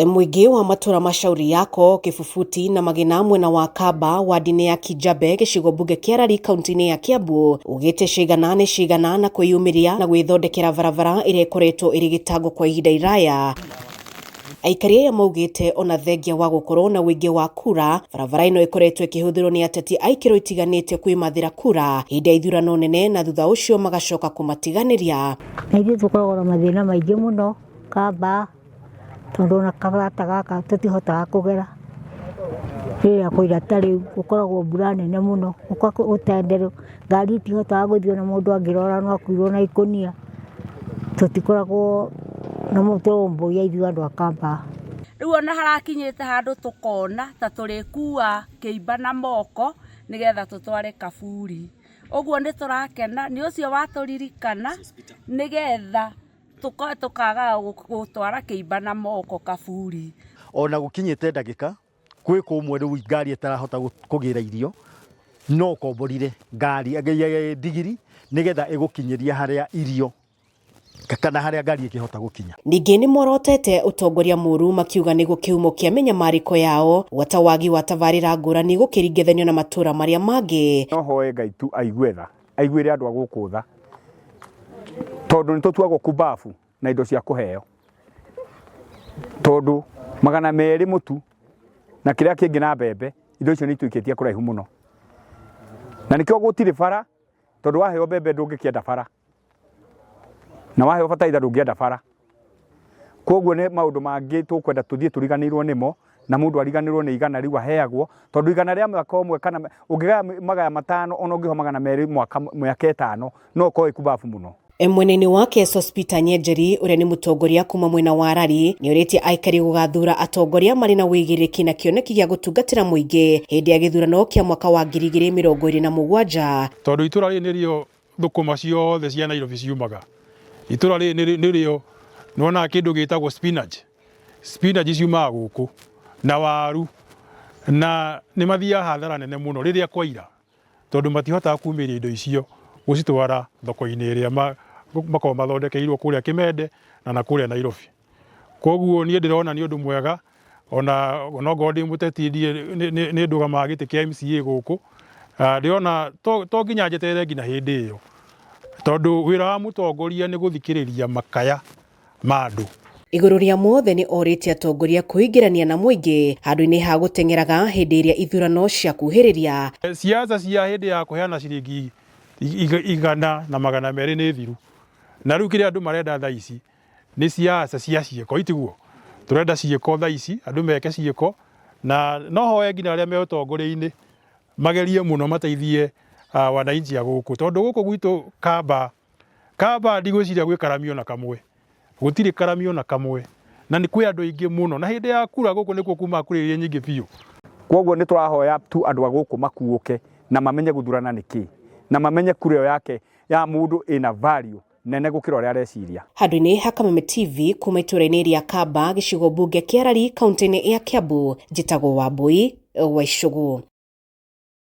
Mwingi wa matura mashauri yako Kifufuti na Magina mwena wa Kamba wadi-inĩ ya Kijabe gĩcigo mbunge kĩa Rari kaunti-inĩ ya Kiambu ugĩte cigana na kwĩyumĩria na gwĩthondekera barabara ĩrĩa ĩkoretwo ĩrĩ gĩtango kwa ihinda iraya. Aikari aya maugĩte ona thengia wa gũkorwo na wĩingĩ wa kura, barabara ĩno ĩkoretwo ĩkĩhũthĩrwo nĩ ateti a ikĩro itiganĩte kwĩmathĩra kura hĩndĩ ya ithurano nene, na thutha ũcio magacoka kũmatiganĩria. Na ithuĩ tũkoragwo na mathĩna maingĩ mũno Kamba, tondũ na kabata gaka tũtihotaga kũgera rĩrĩa kwaura ta rĩu, gũkoragwo mbura nene mũno, gũtenderwo ngari itihotaga gũthiĩ, na mũndũ angĩrwara no akuirwo na ikũnia. Tũtikoragwo na mũtũrũmbũiya ithuĩ andũ a Kamba. Rĩu ona harakinyĩte handũ tũkona ta tũrĩkua kĩimba na moko nĩgetha tũtware Kaburi. Ũguo nĩ tũrakena nĩ ũcio watũririkana nĩgetha tukaga gũtwara kĩimba na moko Kaburi. Ona gũkinyĩte ndagĩka kwĩ kũmwe rĩu ngari ĩtarahota kũgĩra irio, no komborire ngari ndigiri nĩgetha ĩgũkinyĩria harĩa irio kana harĩa ngari ĩkĩhota gũkinya. Ningĩ nĩ morotete ũtongoria mũru makiuga nĩ gũkĩhumo kĩa mĩnyamarĩko yao gwata wagi wa tabarĩra ngũrani gũkĩringithanio na matũra marĩa mangĩ. No hoe Ngai tu aigue tha, aiguĩre andũ a gũkũ tha, tondũ nĩ tũtuagwo kumbabu na indo cia kũheo, tondũ 200 mũtu na kĩrĩa kĩngĩ na mbembe, indo icio nĩ ituĩkĩtie kũraihu mũno, na nĩkĩo gũtirĩ bara, tondũ waheo mbembe ndũngĩkĩenda bara, na waheo bataraitha ndũngĩenda bara. Koguo nĩ maũndũ mangĩ tũkwenda tũthiĩ tũriganĩrwo nĩmo, na mũndũ ariganĩrwo nĩ igana rĩu aheagwo, tondũ igana rĩa mwaka ũmwe kana ũngĩgaya magaya 5 ona ũngĩho 200 mwaka 5 no ũkorwo kumbabu mũno. Mwena-inĩ wake Sospeter Nyenjeri ũrĩa nĩ mũtongoria kuma mwena wa Rari nĩ ũrĩtie aikari gũgathura atongoria marĩ na wĩigĩrĩrĩki na kĩoneki gĩa gũtungatĩra mũingĩ hĩndĩ ya gĩthurano kĩa mwaka wa 2027. Tondũ itũra rĩrĩ nĩrĩo thũkũma ciothe cia Nairobi ciumaga. Itũra rĩrĩ nĩrĩo nona kĩndũ gĩtagwo spinach ciumaga gũkũ na waru, na nĩ mathiaga hathara nene mũno rĩrĩa kwaira, tondũ matihotaga kumĩria indo icio gũcitwara thoko-inĩ ĩrĩa makorwo mathondekeirwo kũrĩa Kĩmende na kũrĩa Nairobi. Koguo niĩ ndĩrona nĩ ũndũ mwega, ona ngorwo ndĩ mũteti nĩ ndũgamaga gĩtĩ kĩa MCA gũkũ, ndĩrona to nginya njeterere nginya hĩndĩ ĩyo, tondũ wĩra wa mũtongoria nĩ gũthikĩrĩria makaya ma andũ. Igũrũ rĩa mothe nĩ orĩtie atongoria kwĩingĩrania na mũingĩ handũ-inĩ ha gũteng'eraga hĩndĩ ĩrĩa ithurano ciakuhĩrĩria. Siasa cia hĩndĩ ya kũheana ciringi 100 na 200 nĩ thiru, na rĩu kĩrĩa andũ marenda thaa ici nĩ siasa cia ciĩko, itiguo tũrenda ciĩko thaa ici, andũ meke ciĩko, na no hoe nginya arĩa me ũtongoria-inĩ magerie mũno mateithie wananchi a gũkũ, tondũ gũkũ gwitũ Kamba ndigwĩciria gwĩ karamio na kamwe, gũtirĩ karamio na kamwe, na nĩ kwĩ andũ aingĩ mũno, na hĩndĩ ya kura gũkũ nĩkuo kuma kura iria nyingĩ biũ. Koguo nĩ tũrahoya tu andũ a gũkũ makuũke na mamenye gũthurana nĩkĩ, na mamenye kura ĩyo yake ya mũndũ ĩna value nene gũkĩra ũrĩa areciria. Handũ-inĩ ha Kameme TV kuma itũra-inĩ rĩa Kamba gĩcigo mbunge kĩa Rari kaunti-inĩ ya Kiambu, njĩtagwo Wambui wa Icũgũ.